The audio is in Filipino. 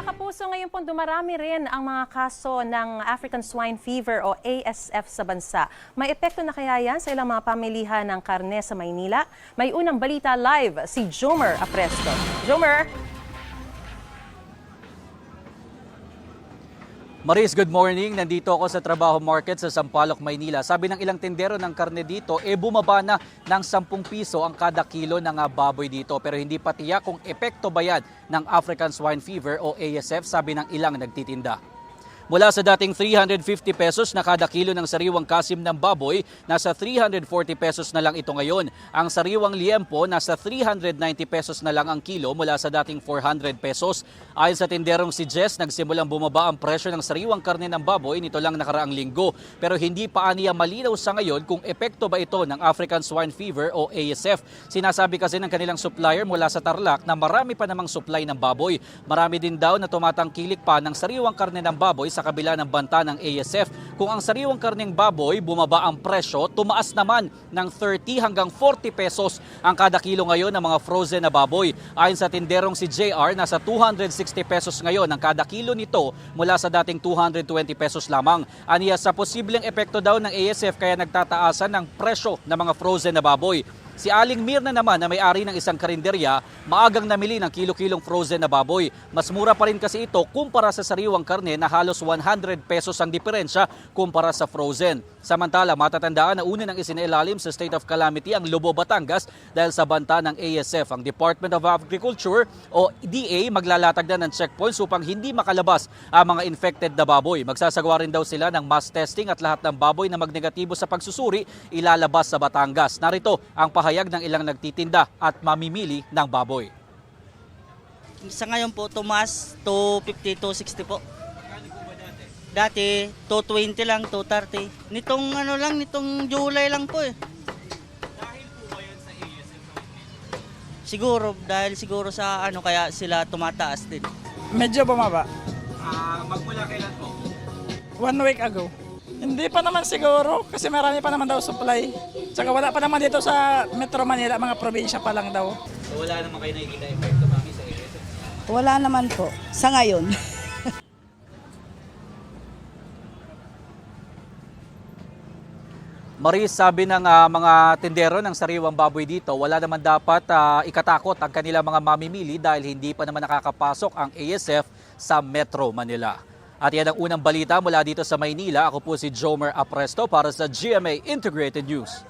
Mga kapuso, ngayon po dumarami rin ang mga kaso ng African Swine Fever o ASF sa bansa. May epekto na kaya yan sa ilang mga pamilihan ng karne sa Maynila? May unang balita live si Jomer Apresto. Jomer! Maris, good morning. Nandito ako sa Trabaho Market sa Sampaloc, Maynila. Sabi ng ilang tindero ng karne dito, bumaba na ng 10 piso ang kada kilo ng baboy dito. Pero hindi pa tiyak kung epekto ba yan ng African Swine Fever o ASF, sabi ng ilang nagtitinda. Mula sa dating 350 pesos na kada kilo ng sariwang kasim ng baboy, nasa 340 pesos na lang ito ngayon. Ang sariwang liempo, nasa 390 pesos na lang ang kilo mula sa dating 400 pesos. Ayon sa tinderong si Jess, nagsimulang bumaba ang presyo ng sariwang karne ng baboy nito lang nakaraang linggo. Pero hindi pa aniya malinaw sa ngayon kung epekto ba ito ng African Swine Fever o ASF. Sinasabi kasi ng kanilang supplier mula sa Tarlac na marami pa namang supply ng baboy. Marami din daw na tumatangkilik pa ng sariwang karne ng baboy sa kabila ng banta ng ASF. Kung ang sariwang karneng baboy bumaba ang presyo, tumaas naman ng 30 hanggang 40 pesos ang kada kilo ngayon ng mga frozen na baboy. Ayon sa tinderong si JR, nasa 260 pesos ngayon ang kada kilo nito mula sa dating 220 pesos lamang. Aniya sa posibleng epekto daw ng ASF kaya nagtataasan ng presyo ng mga frozen na baboy. Si Aling Mirna naman na may-ari ng isang karinderya, maagang namili ng kilo-kilong frozen na baboy. Mas mura pa rin kasi ito kumpara sa sariwang karne na halos 100 pesos ang diferensya kumpara sa frozen. Samantala, matatandaan na una nang isinailalim sa state of calamity ang Lobo, Batangas dahil sa banta ng ASF. Ang Department of Agriculture o DA maglalatag na ng checkpoints upang hindi makalabas ang mga infected na baboy. Magsasagawa rin daw sila ng mass testing at lahat ng baboy na magnegatibo sa pagsusuri ilalabas sa Batangas. Narito ang pahayag ng ilang nagtitinda at mamimili ng baboy. Sa ngayon po, tumaas 250, 260 po. Dati, 220 lang, 230. Nitong July lang po eh. Dahil po ba yan sa ASF? Dahil siguro sa kaya sila tumataas din. Medyo bumaba. Magmula kailan po? 1 week ago. Hindi pa naman siguro kasi marami pa naman daw supply. Tsaka wala pa naman dito sa Metro Manila, mga probinsya pa lang daw. So wala naman kayo nakikita epekto mami sa ASF? Wala naman po, sa ngayon. Maris, sabi ng mga tindero ng sariwang baboy dito, wala naman dapat ikatakot ang kanilang mga mamimili dahil hindi pa naman nakakapasok ang ASF sa Metro Manila. At yan ang unang balita mula dito sa Maynila. Ako po si Jomer Apresto para sa GMA Integrated News.